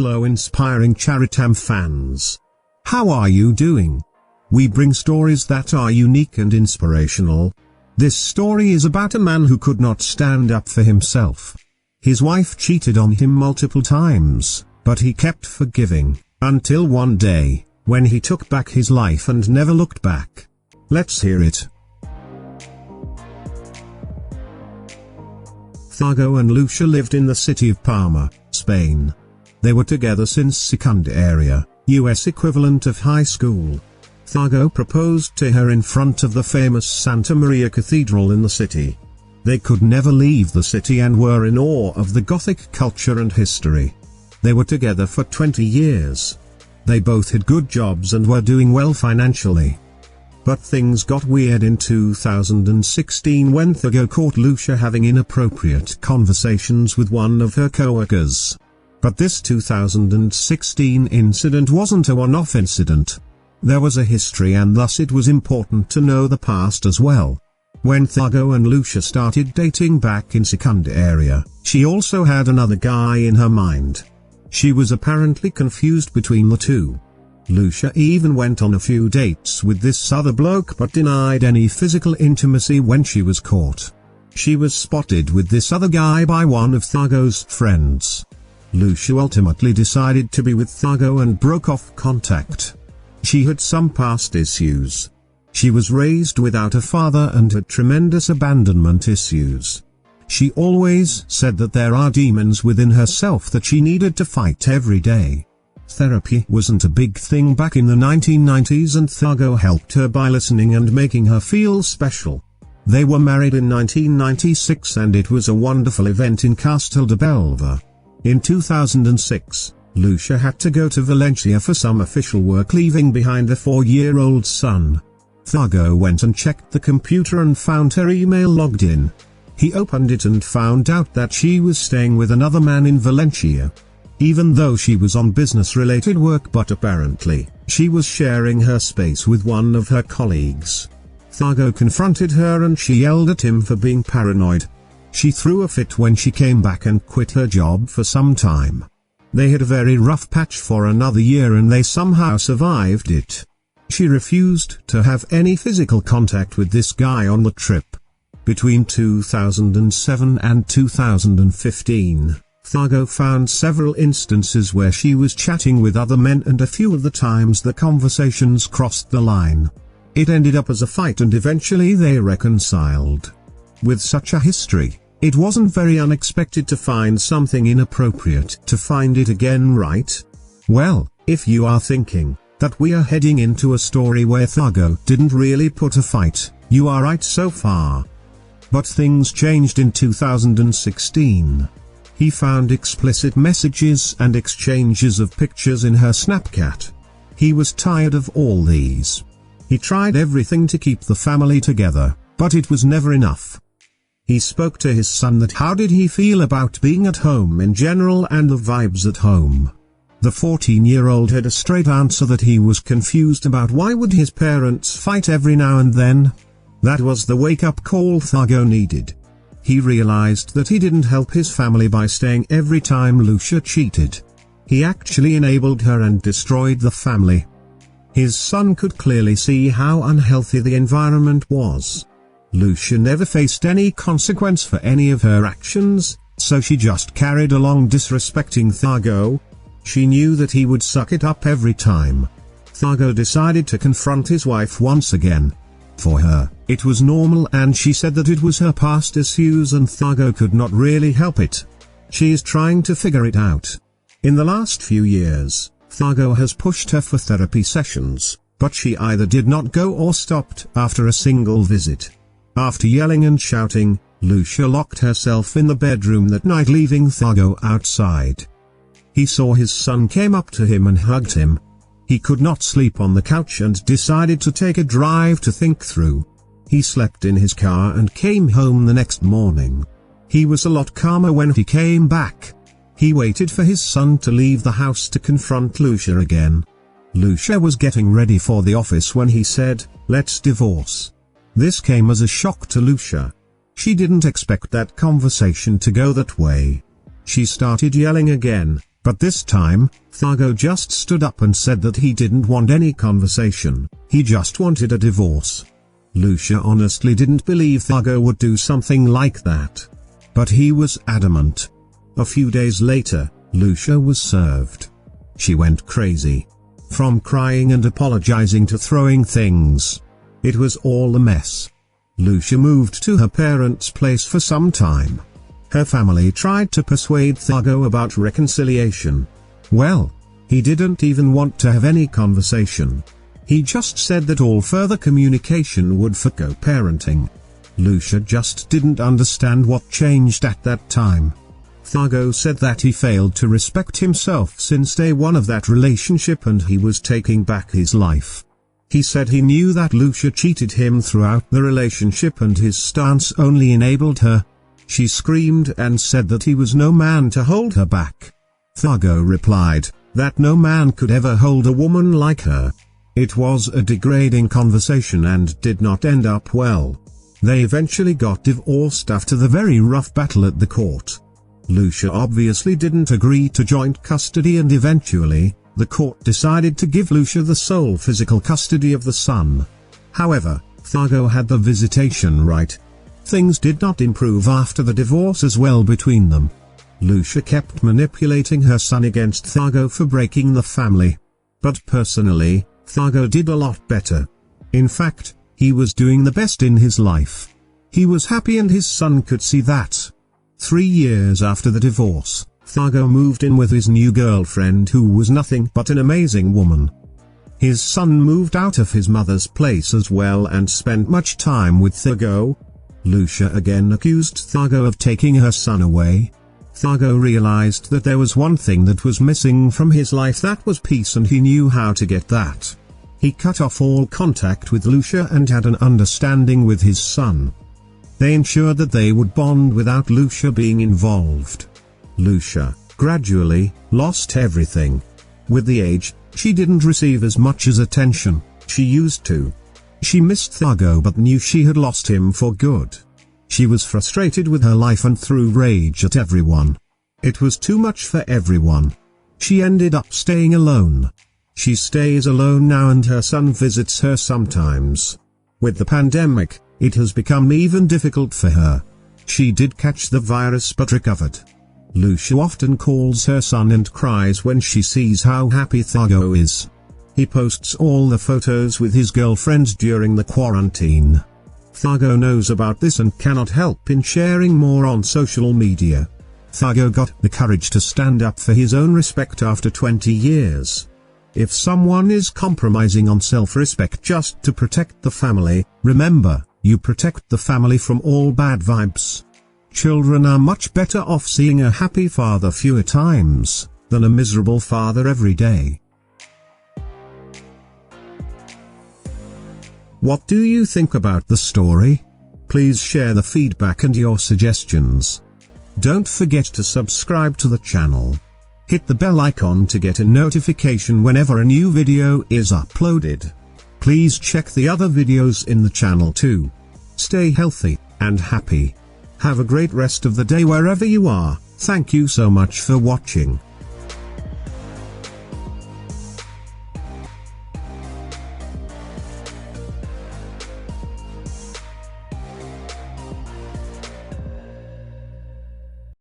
Hello inspiring Charitam fans. How are you doing? We bring stories that are unique and inspirational. This story is about a man who could not stand up for himself. His wife cheated on him multiple times, but he kept forgiving, until one day, when he took back his life and never looked back. Let's hear it. Thargo and Lucia lived in the city of Palma, Spain. They were together since secundaria, US equivalent of high school. Thargo proposed to her in front of the famous Santa Maria Cathedral in the city. They could never leave the city and were in awe of the Gothic culture and history. They were together for 20 years. They both had good jobs and were doing well financially. But things got weird in 2016 when Thargo caught Lucia having inappropriate conversations with one of her co-workers. But this 2016 incident wasn't a one-off incident. There was a history and thus it was important to know the past as well. When Thargo and Lucia started dating back in secundaria, she also had another guy in her mind. She was apparently confused between the two. Lucia even went on a few dates with this other bloke but denied any physical intimacy when she was caught. She was spotted with this other guy by one of Thargo's friends. Lucia ultimately decided to be with Thargo and broke off contact. She had some past issues. She was raised without a father and had tremendous abandonment issues. She always said that there are demons within herself that she needed to fight every day. Therapy wasn't a big thing back in the 1990s and Thargo helped her by listening and making her feel special. They were married in 1996 and it was a wonderful event in Castel de Belva. In 2006, Lucia had to go to Valencia for some official work, leaving behind a 4-year-old son. Thargo went and checked the computer and found her email logged in. He opened it and found out that she was staying with another man in Valencia. Even though she was on business-related work, but apparently, she was sharing her space with one of her colleagues. Thargo confronted her and she yelled at him for being paranoid. She threw a fit when she came back and quit her job for some time. They had a very rough patch for another year and they somehow survived it. She refused to have any physical contact with this guy on the trip. Between 2007 and 2015, Thargo found several instances where she was chatting with other men and a few of the times the conversations crossed the line. It ended up as a fight and eventually they reconciled. With such a history, it wasn't very unexpected to find something inappropriate to find it again, right? Well, if you are thinking that we are heading into a story where Thargo didn't really put a fight, you are right so far. But things changed in 2016. He found explicit messages and exchanges of pictures in her Snapchat. He was tired of all these. He tried everything to keep the family together, but it was never enough. He spoke to his son that how did he feel about being at home in general and the vibes at home. The 14-year-old had a straight answer that he was confused about why would his parents fight every now and then. That was the wake-up call Thargo needed. He realized that he didn't help his family by staying every time Lucia cheated. He actually enabled her and destroyed the family. His son could clearly see how unhealthy the environment was. Lucia never faced any consequence for any of her actions, so she just carried along disrespecting Thargo. She knew that he would suck it up every time. Thargo decided to confront his wife once again. For her, it was normal and she said that it was her past issues and Thargo could not really help it. She is trying to figure it out. In the last few years, Thargo has pushed her for therapy sessions, but she either did not go or stopped after a single visit. After yelling and shouting, Lucia locked herself in the bedroom that night, leaving Thargo outside. He saw his son came up to him and hugged him. He could not sleep on the couch and decided to take a drive to think through. He slept in his car and came home the next morning. He was a lot calmer when he came back. He waited for his son to leave the house to confront Lucia again. Lucia was getting ready for the office when he said, "Let's divorce." This came as a shock to Lucia. She didn't expect that conversation to go that way. She started yelling again. But this time, Thargo just stood up and said that he didn't want any conversation, he just wanted a divorce. Lucia honestly didn't believe Thargo would do something like that. But he was adamant. A few days later, Lucia was served. She went crazy. From crying and apologizing to throwing things. It was all a mess. Lucia moved to her parents' place for some time. Her family tried to persuade Thargo about reconciliation. Well, he didn't even want to have any conversation. He just said that all further communication would forgo parenting. Lucia just didn't understand what changed at that time. Thargo said that he failed to respect himself since day one of that relationship and he was taking back his life. He said he knew that Lucia cheated him throughout the relationship and his stance only enabled her. She screamed and said that he was no man to hold her back. Thargo replied that no man could ever hold a woman like her. It was a degrading conversation and did not end up well. They eventually got divorced after the very rough battle at the court. Lucia obviously didn't agree to joint custody and eventually, the court decided to give Lucia the sole physical custody of the son. However, Thargo had the visitation right. Things did not improve after the divorce as well between them. Lucia kept manipulating her son against Thargo for breaking the family. But personally, Thargo did a lot better. In fact, he was doing the best in his life. He was happy and his son could see that. 3 years after the divorce, Thargo moved in with his new girlfriend who was nothing but an amazing woman. His son moved out of his mother's place as well and spent much time with Thargo. Lucia again accused Thargo of taking her son away. Thargo realized that there was one thing that was missing from his life, that was peace, and he knew how to get that. He cut off all contact with Lucia and had an understanding with his son. They ensured that they would bond without Lucia being involved. Lucia, gradually, lost everything. With the age, she didn't receive as much as attention she used to. She missed Thargo but knew she had lost him for good. She was frustrated with her life and threw rage at everyone. It was too much for everyone. She ended up staying alone. She stays alone now and her son visits her sometimes. With the pandemic, it has become even difficult for her. She did catch the virus but recovered. Lucia often calls her son and cries when she sees how happy Thargo is. He posts all the photos with his girlfriend during the quarantine. Thargo knows about this and cannot help in sharing more on social media. Thargo got the courage to stand up for his own respect after 20 years. If someone is compromising on self-respect just to protect the family, remember, you protect the family from all bad vibes. Children are much better off seeing a happy father fewer times, than a miserable father every day. What do you think about the story? Please share the feedback and your suggestions. Don't forget to subscribe to the channel. Hit the bell icon to get a notification whenever a new video is uploaded. Please check the other videos in the channel too. Stay healthy and happy. Have a great rest of the day wherever you are. Thank you so much for watching.